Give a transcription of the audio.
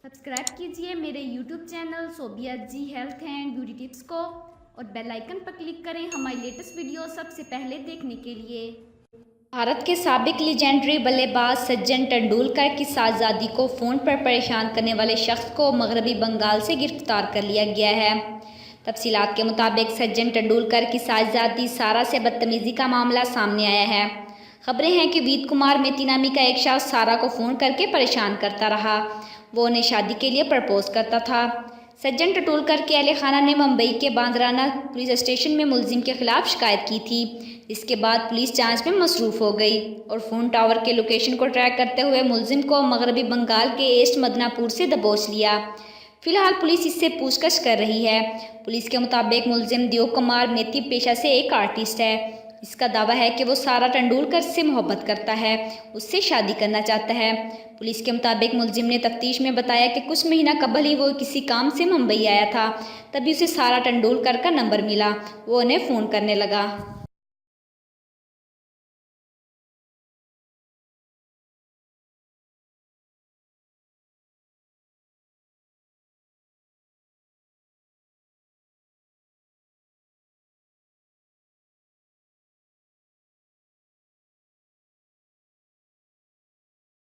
Subscribe कीजिए मेरे YouTube channel Sobia ji health and beauty tips को और बेल आइकन पर क्लिक करें हमारी लेटेस्ट वीडियो सबसे पहले देखने के लिए। भारत के साबिक लीजेंडरी बल्लेबाज सचिन तेंदुलकर की साहज़ादी को फ़ोन पर परेशान करने वाले शख्स को मगरबी बंगाल से गिरफ्तार कर लिया गया है। तफसीलात के मुताबिक सचिन तेंदुलकर की साहज़ादी सारा से बदतमीज़ी का मामला सामने आया है। खबरें हैं कि वीत कुमार मेती नामी का एक शख्स सारा को फ़ोन करके परेशान करता रहा। वो उन्हें शादी के लिए प्रपोज करता था। सचिन तेंदुलकर के अहले खाना ने मुंबई के बांद्राना पुलिस स्टेशन में मुलजिम के खिलाफ शिकायत की थी। इसके बाद पुलिस जांच में मसरूफ़ हो गई और फ़ोन टावर के लोकेशन को ट्रैक करते हुए मुलजिम को मगरबी बंगाल के ईस्ट मदनापुर से दबोच लिया। फिलहाल पुलिस इससे पूछताछ कर रही है। पुलिस के मुताबिक मुलजिम देव कुमार मेती पेशा से एक आर्टिस्ट है। इसका दावा है कि वो सारा तेंदुलकर से मोहब्बत करता है, उससे शादी करना चाहता है। पुलिस के मुताबिक मुलजिम ने तफ्तीश में बताया कि कुछ महीना कबल ही वो किसी काम से मुंबई आया था, तभी उसे सारा तेंदुलकर का नंबर मिला। वो उन्हें फ़ोन करने लगा।